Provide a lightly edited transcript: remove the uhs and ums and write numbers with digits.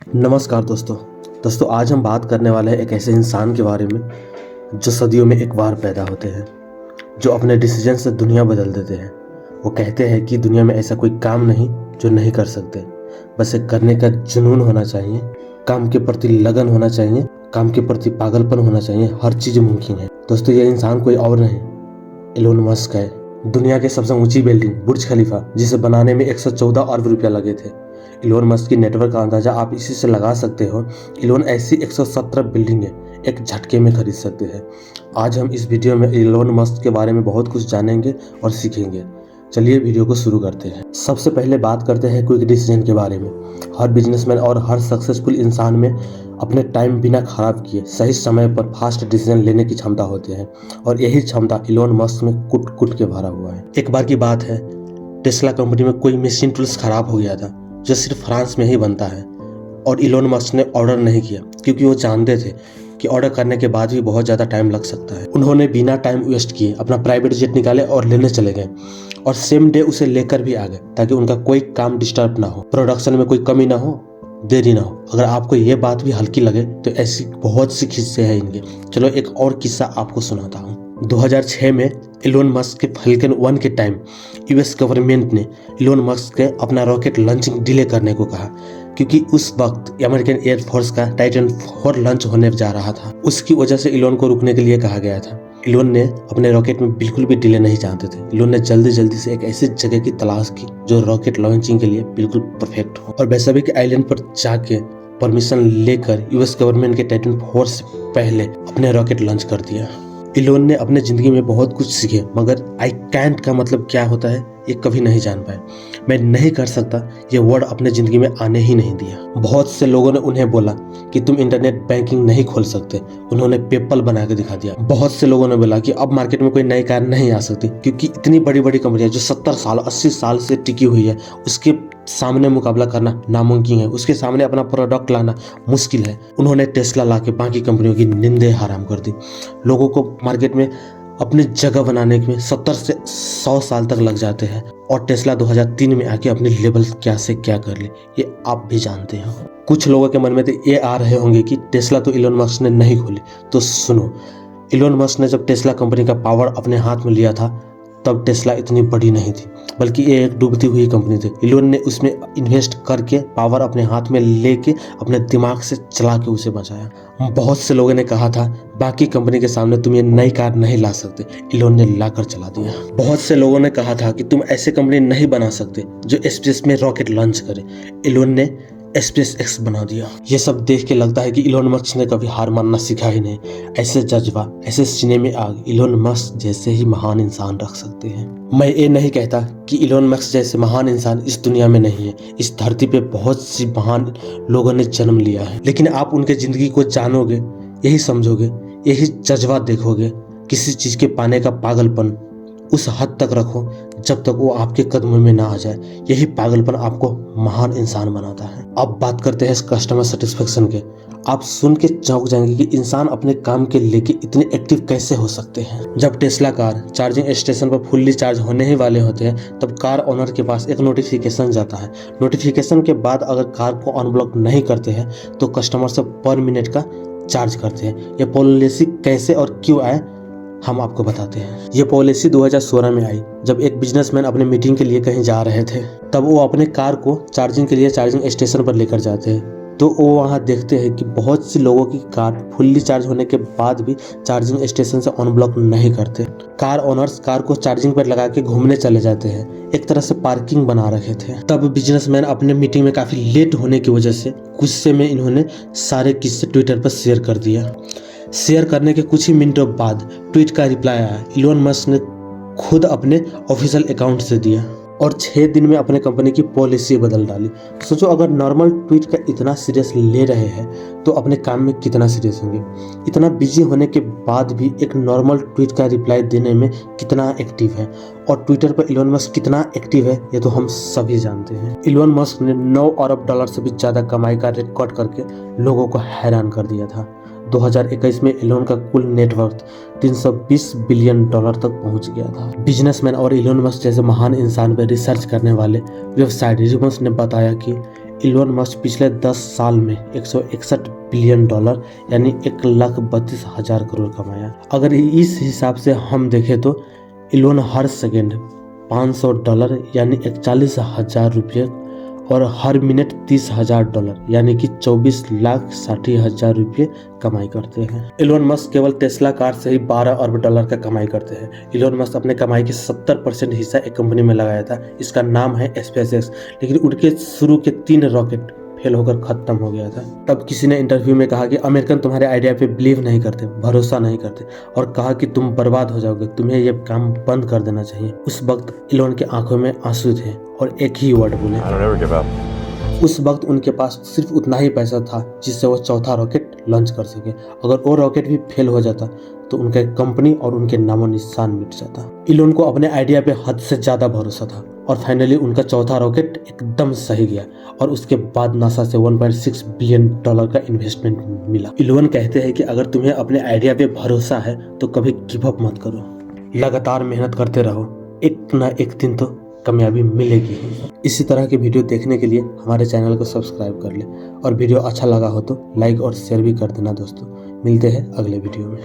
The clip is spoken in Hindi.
नमस्कार दोस्तों आज हम बात करने वाले हैं एक ऐसे इंसान के बारे में जो सदियों में एक बार पैदा होते हैं, जो अपने डिसीजन से दुनिया बदल देते हैं। वो कहते हैं कि दुनिया में ऐसा कोई काम नहीं जो नहीं कर सकते, बस एक करने का जुनून होना चाहिए, काम के प्रति लगन होना चाहिए, काम के प्रति पागलपन होना चाहिए, हर चीज़ मुमकिन है। दोस्तों ये इंसान कोई और नहीं, इलोन मस्क है। दुनिया के सबसे ऊंची बिल्डिंग बुर्ज खलीफा, जिसे बनाने में 114 अरब रुपया लगे थे। इलोन मस्क की नेटवर्क का अंदाजा आप इसी से लगा सकते हो। इलोन ऐसी 117 बिल्डिंगें एक झटके में खरीद सकते हैं। आज हम इस वीडियो में इलोन मस्क के बारे में बहुत कुछ जानेंगे और सीखेंगे। चलिए वीडियो को शुरू करते हैं। सबसे पहले बात करते हैं क्विक डिसीजन के बारे में। हर बिजनेसमैन और हर सक्सेसफुल इंसान में अपने टाइम बिना खराब किए सही समय पर फास्ट डिसीजन लेने की क्षमता होती है, और यही क्षमता इलोन मस्क में कुट कुट के भरा हुआ है। एक बार की बात है, टेस्ला कंपनी में कोई मशीन टूल्स खराब हो गया था जो सिर्फ फ्रांस में ही बनता है, और इलोन मस्क ने ऑर्डर नहीं किया क्योंकि वो जानते थे कि ऑर्डर करने के बाद भी बहुत ज़्यादा टाइम लग सकता है। उन्होंने बिना टाइम वेस्ट किए अपना प्राइवेट जेट निकाले और लेने चले गए, और सेम डे उसे लेकर भी आ गए ताकि उनका कोई काम डिस्टर्ब ना हो, प्रोडक्शन में कोई कमी ना हो, देरी ना हो। अगर आपको ये बात भी हल्की लगे तो ऐसी बहुत सी किस्से हैं इनके। चलो एक और किस्सा आपको सुनाता हूँ। 2006 में इलोन मस्क के फाल्कन 1 के टाइम यूएस गवर्नमेंट ने इलोन मस्क के अपना रॉकेट लॉन्चिंग डिले करने को कहा, क्योंकि उस वक्त अमेरिकन एयरफोर्स का टाइटन 4 लॉन्च होने जा रहा था। उसकी वजह से इलोन को रुकने के लिए कहा गया था। इलोन ने अपने रॉकेट में बिल्कुल भी डिले नहीं चाहते थे। इलोन ने जल्दी से एक ऐसी जगह की तलाश की जो रॉकेट लॉन्चिंग के लिए बिल्कुल परफेक्ट हो, और पैसिफिक आइलैंड पर जाके परमिशन लेकर यूएस गवर्नमेंट के टाइटन 4 से पहले अपने रॉकेट लॉन्च कर दिया। इलोन ने अपने जिंदगी में बहुत कुछ सीखे, मगर आई कैंट का मतलब क्या होता है ये कभी नहीं जान पाए। मैं नहीं कर सकता ये वर्ड अपने जिंदगी में आने ही नहीं दिया। बहुत से लोगों ने उन्हें बोला कि तुम इंटरनेट बैंकिंग नहीं खोल सकते, उन्होंने पेपल बना के दिखा दिया। बहुत से लोगों ने बोला कि अब मार्केट में कोई नई कार नहीं आ सकती, क्योंकि इतनी बड़ी बड़ी कंपनियां जो 70 साल 80 साल से टिकी हुई है उसके सामने मुकाबला करना नामुमकिन है, उसके सामने अपना प्रोडक्ट लाना मुश्किल है। उन्होंने टेस्ला ला के बाकी कंपनियों की निंदे हराम कर दी। लोगों को मार्केट में अपनी जगह बनाने में 70 से 100 साल तक लग जाते हैं, और टेस्ला 2003 में आके अपनी लेवल क्या से क्या कर ली ये आप भी जानते हो। कुछ लोगों के मन में तो ये आ रहे होंगे कि टेस्ला तो इलोन मस्क ने नहीं खोली। तो सुनो, इलोन मस्क ने जब टेस्ला कंपनी का पावर अपने हाथ में लिया था तब टेस्ला इतनी बड़ी नहीं थी, बल्कि ये एक डूबती हुई कंपनी थी। इलोन ने उसमें इन्वेस्ट करके पावर अपने हाथ में लेके अपने दिमाग से चला के उसे बचाया। बहुत से लोगों ने कहा था बाकी कंपनी के सामने तुम ये नई कार नहीं ला सकते, इलोन ने लाकर चला दिया। बहुत से लोगों ने कहा था कि तुम ऐसे कंपनी नहीं बना सकते जो स्पेस में रॉकेट लॉन्च करे, इलोन ने SpaceX बना दिया। ये सब देख के लगता है कि इलोन मस्क ने कभी हार मानना सीखा ही नहीं। ऐसे जज्बा, ऐसे सीने में आग इलोन मस्क जैसे ही महान इंसान रख सकते हैं। मैं ये नहीं कहता कि इलोन मस्क जैसे महान इंसान इस दुनिया में नहीं है। इस धरती पे बहुत सी महान लोगों ने जन्म लिया है, लेकिन आप उनके जिंदगी को जानोगे, यही समझोगे, यही जज्बा देखोगे। किसी चीज के पाने का पागलपन उस हद तक रखो जब तक वो आपके कदमों में ना आ जाए। यही पागलपन आपको महान इंसान बनाता है। अब बात करते हैं कस्टमर सेटिस्फेक्शन के। आप सुन के चौंक जाएंगे कि इंसान अपने काम के लेके इतने एक्टिव कैसे हो सकते हैं। जब टेस्ला कार चार्जिंग स्टेशन पर फुल्ली चार्ज होने ही वाले होते हैं तब कार ओनर के पास एक नोटिफिकेशन जाता है। नोटिफिकेशन के बाद अगर कार को अनब्लॉक नहीं करते हैं तो कस्टमर से पर मिनट का चार्ज करते हैं। ये पॉलिसी कैसे और क्यों आए हम आपको बताते हैं। ये पॉलिसी 2016 में आई जब एक बिजनेसमैन अपने मीटिंग के लिए कहीं जा रहे थे। तब वो अपने कार को चार्जिंग के लिए चार्जिंग स्टेशन पर लेकर जाते हैं, तो वो वहाँ देखते हैं कि बहुत सी लोगों की कार फुल्ली चार्ज होने के बाद भी चार्जिंग स्टेशन से अनब्लॉक नहीं करते। कार ओनर्स कार को चार्जिंग पर लगा के घूमने चले जाते हैं, एक तरह से पार्किंग बना रखे थे। तब बिजनेसमैन अपने मीटिंग में काफी लेट होने की वजह से गुस्से में इन्होंने सारे किस्से ट्विटर पर शेयर कर दिया। शेयर करने के कुछ ही मिनटों बाद ट्वीट का रिप्लाई आया। इलोन मस्क ने खुद अपने ऑफिशियल अकाउंट से दिया और 6 दिन में अपने कंपनी की पॉलिसी बदल डाली। सोचो, अगर नॉर्मल ट्वीट का इतना सीरियस ले रहे हैं तो अपने काम में कितना सीरियस होंगे। इतना बिजी होने के बाद भी एक नॉर्मल ट्वीट का रिप्लाई देने में कितना एक्टिव है, और ट्विटर पर इलोन मस्क कितना एक्टिव है ये तो हम सभी जानते हैं। इलोन मस्क ने 9 अरब डॉलर से भी ज्यादा कमाई का रिकॉर्ड करके लोगों को हैरान कर दिया था। 2021 में इलोन का कुल नेटवर्थ 320 बिलियन डॉलर तक पहुंच गया था। बिजनेसमैन और इलोन मस्क जैसे महान इंसान पर रिसर्च करने वाले वेबसाइट रिमस ने बताया कि इलोन मस्क पिछले 10 साल में 161 बिलियन डॉलर यानी 1,32,000 करोड़ कमाया। अगर इस हिसाब से हम देखें तो इलोन हर सेकेंड $500 यानी 41,000 रुपये और हर मिनट $30,000 यानी कि 24,60,000 रुपये कमाई करते हैं। इलोन मस्क केवल टेस्ला कार से ही $12 अरब का कमाई करते हैं। इलोन मस्क अपने कमाई के 70% हिस्सा एक कंपनी में लगाया था, इसका नाम है SpaceX, लेकिन उनके शुरू के 3 रॉकेट फेल होकर खत्म हो गया था। तब किसी ने इंटरव्यू में कहा कि अमेरिकन तुम्हारे आइडिया पे बिलीव नहीं करते, भरोसा नहीं करते और कहा कि तुम बर्बाद हो जाओगे, तुम्हें ये काम बंद कर देना चाहिए। उस वक्त इलोन के आंखों में आंसू थे और एक ही वर्ड बोले। उस वक्त उनके पास सिर्फ उतना ही पैसा था जिससे वो चौथा रॉकेट लॉन्च कर सके। अगर वो रॉकेट भी फेल हो जाता तो उनका कंपनी और उनके नामो निशान मिट जाता। इलोन को अपने आइडिया पे हद से ज्यादा भरोसा था और फाइनली उनका चौथा रॉकेट एकदम सही गया और उसके बाद नासा से $1.6 बिलियन का इन्वेस्टमेंट मिला। इलोन कहते हैं कि अगर तुम्हें अपने आइडिया पे भरोसा है तो कभी गिव अप मत करो, लगातार मेहनत करते रहो, एक ना एक दिन तो कामयाबी मिलेगी ही। इसी तरह के वीडियो देखने के लिए हमारे चैनल को सब्सक्राइब कर ले और वीडियो अच्छा लगा हो तो लाइक और शेयर भी कर देना दोस्तों। मिलते हैं अगले वीडियो में।